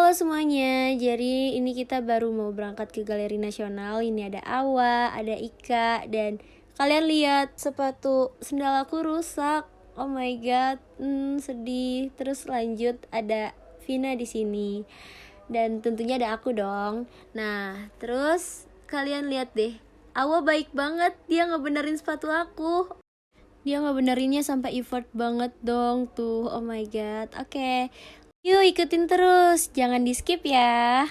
Halo semuanya, jadi ini kita baru mau berangkat ke Galeri Nasional. Ini ada Awa, ada Ika, dan kalian lihat sepatu sendal aku rusak. Oh my god, sedih. Terus lanjut ada Vina di sini, dan tentunya ada aku dong. Nah, terus kalian lihat deh, Awa baik banget, dia ngebenerin sepatu aku. Dia ngebenerinnya sampai effort banget dong tuh. Oh my god. Oke. Yuk ikutin terus, jangan di skip ya.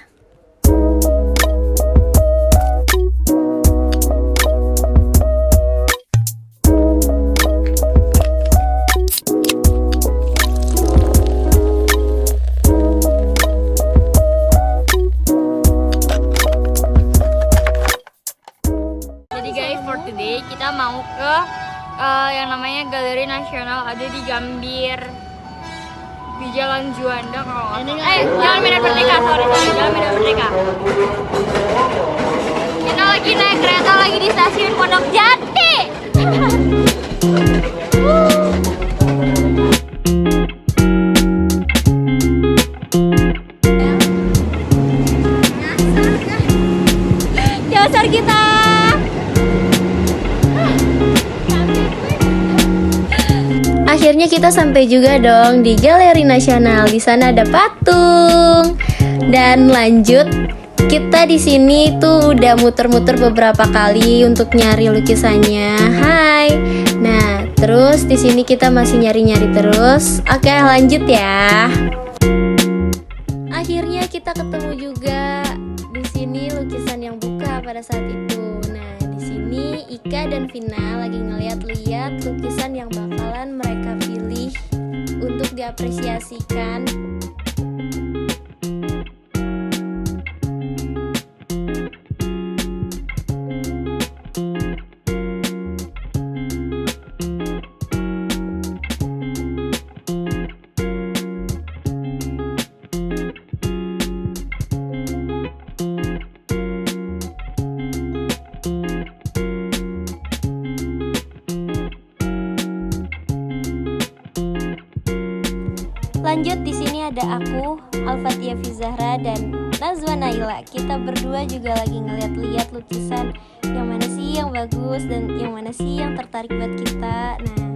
Jadi guys, for today kita mau ke yang namanya Galeri Nasional, ada di Gambir, di Jalan Juanda kalau nggak salah. Jalan Medan Merdeka, sorry, Jalan Medan Merdeka. Kita lagi naik kereta lagi di stasiun Pondok Jati. Dasar kita. Akhirnya kita sampai juga dong di Galeri Nasional. Di sana ada patung. Dan lanjut, kita di sini tuh udah muter-muter beberapa kali untuk nyari lukisannya. Hai. Nah, terus di sini kita masih nyari-nyari terus. Oke, lanjut ya. Akhirnya kita ketemu juga di sini lukisan yang buka pada saat itu. Nah, di sini Ika dan Vina lagi ngeliat-liat lukisan yang bakalan mereka pilih untuk diapresiasikan. Lanjut, di sini ada aku, Al-Fatihah Fizahra, dan Nazwa Naila. Kita berdua juga lagi ngeliat-liat lukisan yang mana sih yang bagus dan yang mana sih yang tertarik buat kita. Nah,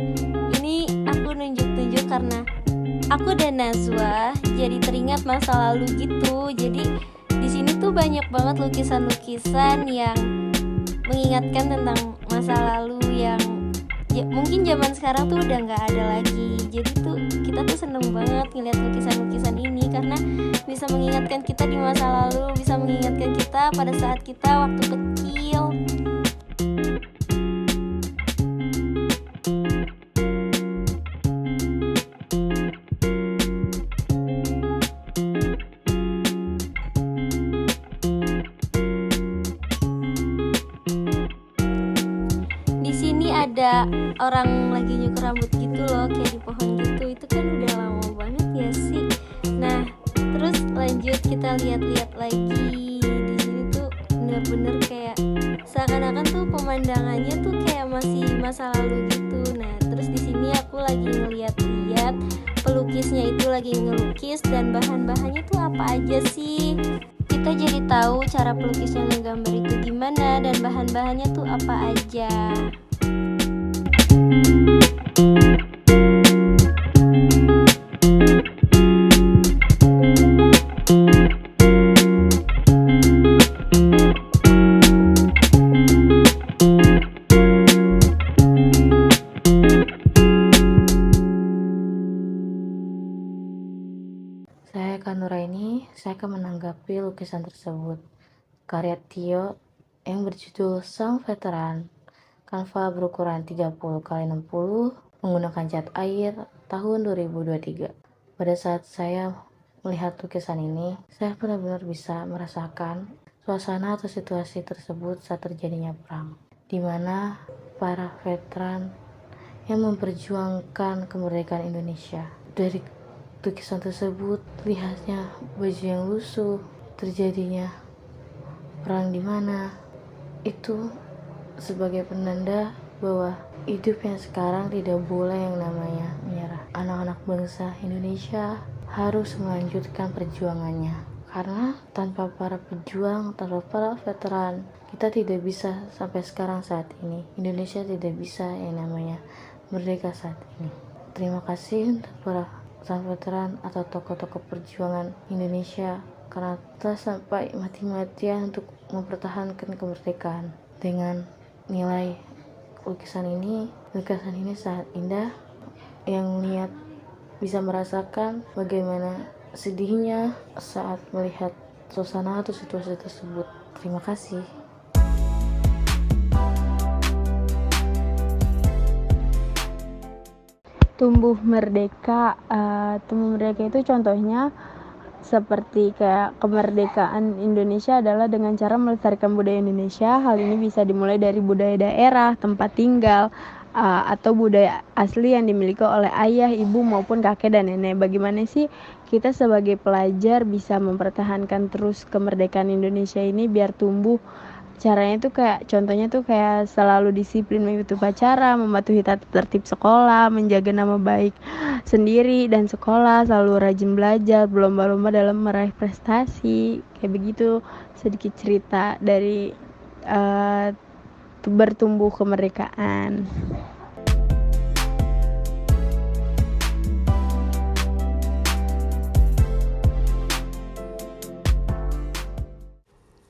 ini aku nunjuk-nunjuk karena aku dan Nazwa jadi teringat masa lalu gitu. Jadi di sini tuh banyak banget lukisan-lukisan yang mengingatkan tentang masa lalu yang mungkin zaman sekarang tuh udah nggak ada lagi. Jadi tuh kita tuh seneng banget ngeliat lukisan-lukisan ini karena bisa mengingatkan kita di masa lalu, bisa mengingatkan kita pada saat kita waktu kecil. Di sini ada orang lagi nyukur rambut gitu loh, kayak di pohon gitu. Itu kan udah lama banget ya sih. Nah, terus lanjut kita lihat-lihat lagi. Di sini tuh bener-bener kayak seakan-akan tuh pemandangannya tuh kayak masih masa lalu gitu. Nah, terus di sini aku lagi ngeliat-liat pelukisnya itu lagi ngelukis dan bahan-bahannya tuh apa aja sih. Kita jadi tahu cara pelukisnya ngegambar itu gimana dan bahan-bahannya tuh apa aja. Saya Kanuraini, saya akan menanggapi lukisan tersebut. Karya Tio yang berjudul Sang Veteran, kanva berukuran 30x60, menggunakan cat air tahun 2023. Pada saat saya melihat lukisan ini, saya benar-benar bisa merasakan suasana atau situasi tersebut saat terjadinya perang, di mana para veteran yang memperjuangkan kemerdekaan Indonesia. Dari lukisan tersebut, lihatnya baju yang lusuh, terjadinya perang di mana itu sebagai penanda bahwa hidup yang sekarang tidak boleh yang namanya menyerah. Anak-anak bangsa Indonesia harus melanjutkan perjuangannya. Karena tanpa para pejuang, tanpa para veteran, kita tidak bisa sampai sekarang saat ini. Indonesia tidak bisa yang namanya merdeka saat ini. Terima kasih untuk para sang veteran atau tokoh-tokoh perjuangan Indonesia karena telah sampai mati-matian untuk mempertahankan kemerdekaan. Dengan nilai lukisan ini sangat indah. Yang lihat bisa merasakan bagaimana sedihnya saat melihat suasana atau situasi tersebut. Terima kasih. Tumbuh merdeka itu contohnya seperti kayak kemerdekaan Indonesia adalah dengan cara melestarikan budaya Indonesia. Hal ini bisa dimulai dari budaya daerah, tempat tinggal, atau budaya asli yang dimiliki oleh ayah, ibu maupun kakek dan nenek. Bagaimana sih kita sebagai pelajar bisa mempertahankan terus kemerdekaan Indonesia ini biar tumbuh? Caranya tuh contohnya tuh kayak selalu disiplin mengikuti upacara, mematuhi tata tertib sekolah, menjaga nama baik sendiri dan sekolah, selalu rajin belajar, berlomba-lomba dalam meraih prestasi. Kayak begitu sedikit cerita dari bertumbuh kemerdekaan.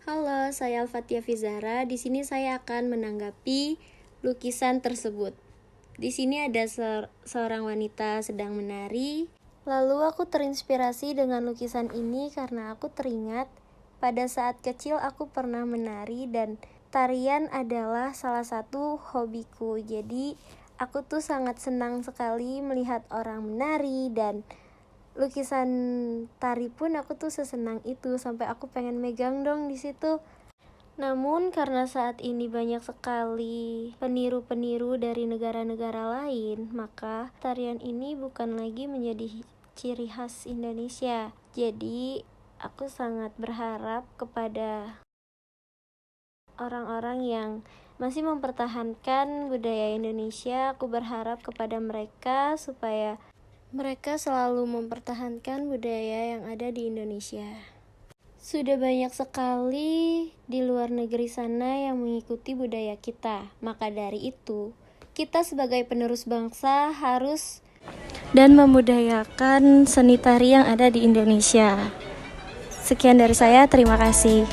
Halo, saya Al-Fatihah Fizahra. Di sini saya akan menanggapi lukisan tersebut. Di sini ada seorang wanita sedang menari. Lalu aku terinspirasi dengan lukisan ini karena aku teringat pada saat kecil aku pernah menari dan tarian adalah salah satu hobiku. Jadi aku tuh sangat senang sekali melihat orang menari, dan lukisan tari pun aku tuh sesenang itu sampai aku pengen megang dong di situ. Namun karena saat ini banyak sekali peniru-peniru dari negara-negara lain, maka tarian ini bukan lagi menjadi ciri khas Indonesia. Jadi aku sangat berharap kepada orang-orang yang masih mempertahankan budaya Indonesia. Aku berharap kepada mereka supaya mereka selalu mempertahankan budaya yang ada di Indonesia. Sudah banyak sekali di luar negeri sana yang mengikuti budaya kita. Maka dari itu, kita sebagai penerus bangsa harus dan membudayakan seni tari yang ada di Indonesia. Sekian dari saya, terima kasih.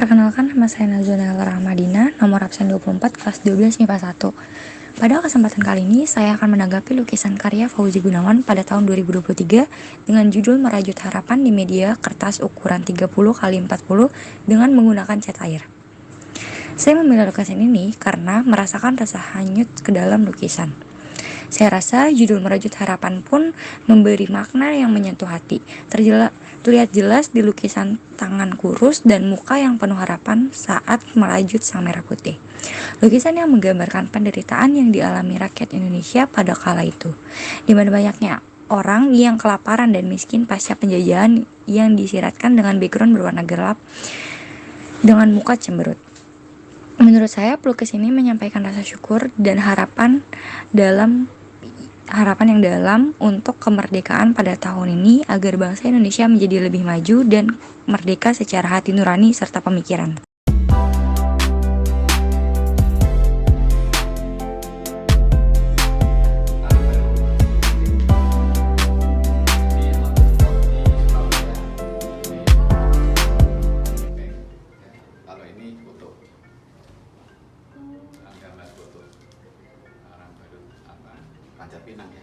Perkenalkan, nama saya Nazwana Rahmadina, nomor absen 24, kelas 12 MIPA 1. Pada kesempatan kali ini, saya akan menanggapi lukisan karya Fauzi Gunawan pada tahun 2023 dengan judul Merajut Harapan di media kertas ukuran 30x40 dengan menggunakan cat air. Saya memilih lukisan ini karena merasakan rasa hanyut ke dalam lukisan. Saya rasa judul Merajut Harapan pun memberi makna yang menyentuh hati. Terlihat jelas di lukisan tangan kurus dan muka yang penuh harapan saat merajut sang merah putih. Lukisan yang menggambarkan penderitaan yang dialami rakyat Indonesia pada kala itu, di mana banyaknya orang yang kelaparan dan miskin pasca penjajahan yang disiratkan dengan background berwarna gelap dengan muka cemberut. Menurut saya, pelukis ini menyampaikan rasa syukur dan harapan yang dalam untuk kemerdekaan pada tahun ini agar bangsa Indonesia menjadi lebih maju dan merdeka secara hati nurani serta pemikiran. Kalau ini foto, gambar foto orang baru Panjat Pinang ya.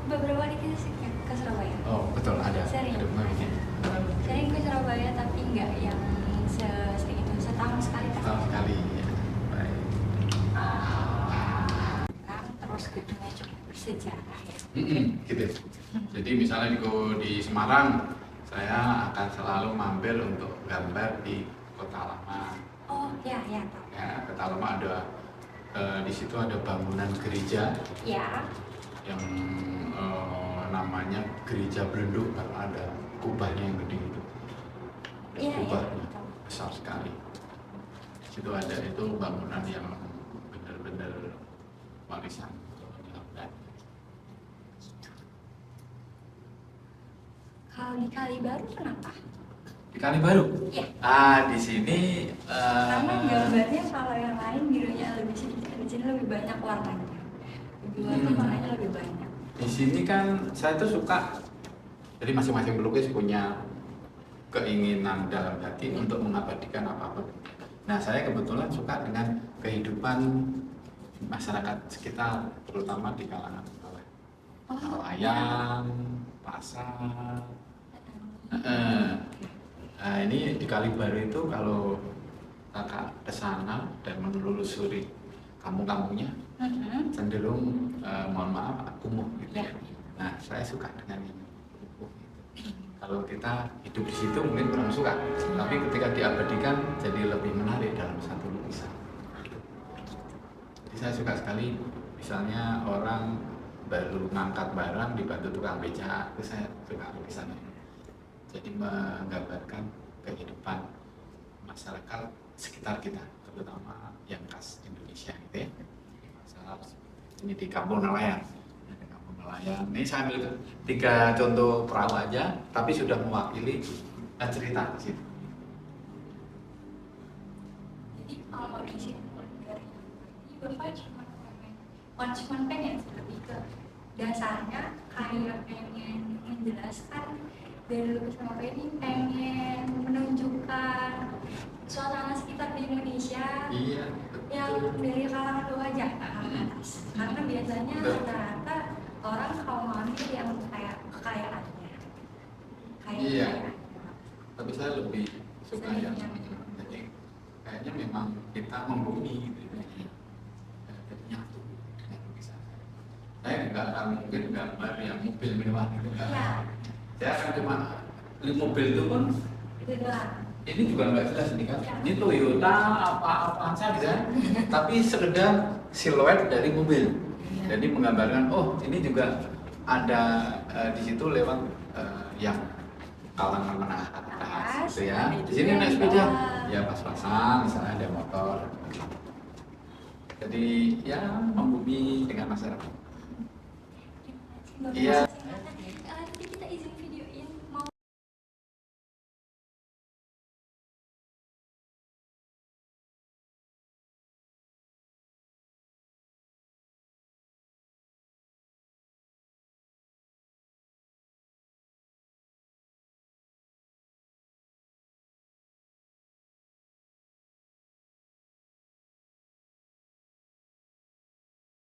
Beberapa kali kita ke Surabaya. Oh betul, ada. Sering. Ada bikin. Sering ke Surabaya tapi nggak yang sering itu, setahun sekali. Setahun sekali ya. Baik. Terus gedungnya cukup bersejarah ya. Gitu. Jadi misalnya di Semarang, saya akan selalu mampir untuk gambar di Kota Lama. Oh ya. Ya, Kota Lama ada di situ ada bangunan gereja Ya. yang namanya gereja Belenduk, kalau ada kubahnya yang gede itu. Iya, Kubahnya besar sekali. Di situ ada itu bangunan yang benar-benar warisan. Kalau di Kalibaru kenapa? Di Kalibaru? Iya. Di sini Karena gambarnya kalau yang lain birunya lebih sedikit, di sini lebih banyak warnanya. Di luar tuh warnanya lebih banyak. di sini kan saya tuh suka, jadi masing-masing pelukis punya keinginan dalam hati untuk mengabadikan apapun. Nah, saya kebetulan suka dengan kehidupan masyarakat sekitar, terutama di kalangan bawah. Nelayan, pasar. Nah, ini di Kalibaru itu kalau kakak ke sana dan menelusuri kampung-kampungnya, cenderung mohon maaf kumuh gitu ya. Nah, saya suka dengan ini. Kalau kita hidup di situ mungkin kurang suka, tapi ketika diabadikan jadi lebih menarik dalam satu lukisan. Jadi saya suka sekali, misalnya orang baru ngangkat barang dibantu tukang beca, itu saya suka lukisannya. Jadi menggambarkan kehidupan masyarakat sekitar kita, terutama yang khas Indonesia gitu ya. Ini di kampung nelayan. Ini saya ambil 3 contoh perahu aja, tapi sudah mewakili cerita di situ. Jadi kalau di sini dari Bapak cuma pengen lebih ke dasarnya kayak pengen menjelaskan dari lukisan Bapak ini, pengen menunjukkan suasana sekitar di Indonesia. Iya, yang dari kalangan bawah aja ke atas. Karena biasanya rata-rata orang kalau ngambil yang kayak kekayaannya. Iya. Tapi saya lebih suka yang jadi kayaknya memang kita membumi gitu ya. Jadi nyatu dengan lukisan. Saya nggak akan mungkin gambar yang mobil mewah gitu kan. Iya. Saya akan cuma mobil itu pun Itu doang. ini juga nggak jelas ini kan. Ini Toyota apa-apa saja, tapi sekedar siluet dari mobil. Jadi menggambarkan, oh ini juga ada di situ lewat yang kalangan menengah ke atas, gitu ya. Di sini naik sepeda, ya pas-pasan, misalnya ada motor. Jadi ya membumi dengan masyarakat. Iya.